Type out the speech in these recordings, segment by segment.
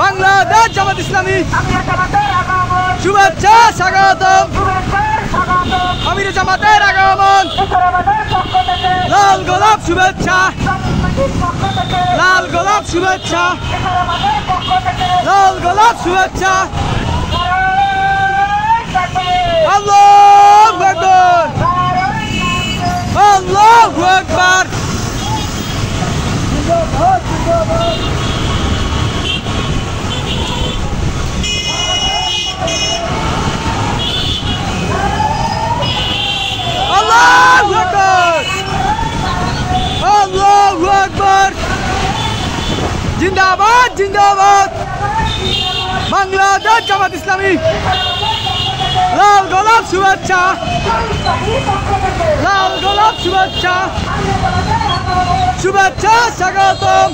বাংলাদেশ জামাত ইসলামী শুভেচ্ছা স্বাগতম আমির জামাতের আগমন লাল গোলাপ শুভেচ্ছা লাল গোলাপ শুভেচ্ছা লাল গোলাপ শুভেচ্ছা আল্লাহু আকবার আল্লাহু আকবার আল্লাহু আকবার আল্লাহু আকবার জিন্দাবাদ জিন্দাবাদ বাংলাদেশ জামাত ইসলামী লাল গোলাপ শুভেচ্ছা লাল গোলাপ শুভেচ্ছা শুভেচ্ছা স্বাগতম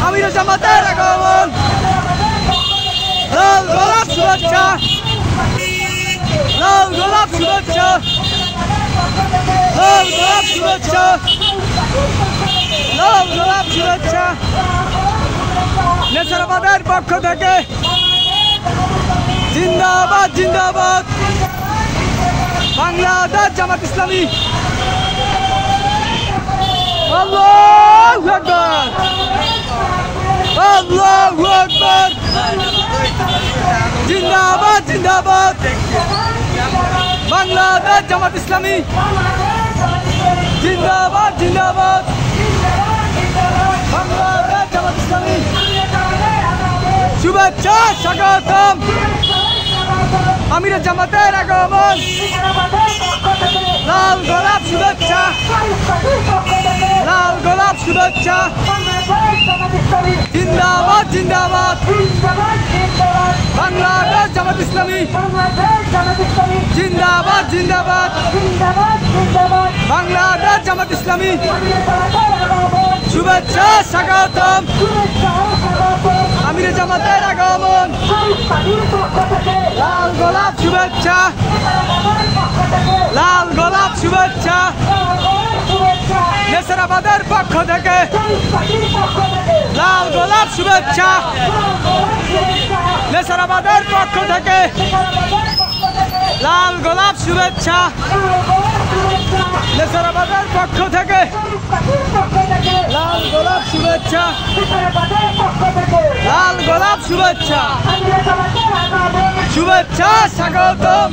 আমির জামাতের আগমন লাল গোলাপ শুভেচ্ছা লাল গোলাপ শুভেচ্ছা লাল গোলাপ শুভেচ্ছা লাল গোলাপ শুভেচ্ছা নেসারাবাদের পক্ষ থেকে জিন্দাবাদ জিন্দাবাদ বাংলাদেশ জামাত ইসলামী আল্লাহু আকবার আল্লাহু আকবার জিন্দাবাদ জিন্দাবাদ বাংলাদেশ জামাত ইসলামী জিন্দাবাদ জিন্দাবাদ বাংলাদেশ জামাত ইসলামী শুভেচ্ছা স্বাগতম আমির জামাতের আগমন লাল গোলাপ শুভেচ্ছা লাল গোলাপ শুভেচ্ছা জিন্দাবাদ জিন্দাবাদ বাংলাদেশ জামাত ইসলামী জিন্দাবাদ জিন্দাবাদ বাংলাদেশ জামাত ইসলামী শুভেচ্ছা স্বাগতম আমির জামাতের আগমন লাল গোলাপ শুভেচ্ছা লাল গোলাপ শুভেচ্ছা নেসারাবাদের পক্ষ থেকে লাল গোলাপ শুভেচ্ছা নেসারাবাদের পক্ষ থেকে লাল গোলাপ শুভেচ্ছা নেসারাবাদের পক্ষ থেকে লাল গোলাপ শুভেচ্ছা লাল গোলাপ শুভেচ্ছা শুভেচ্ছা স্বাগতম।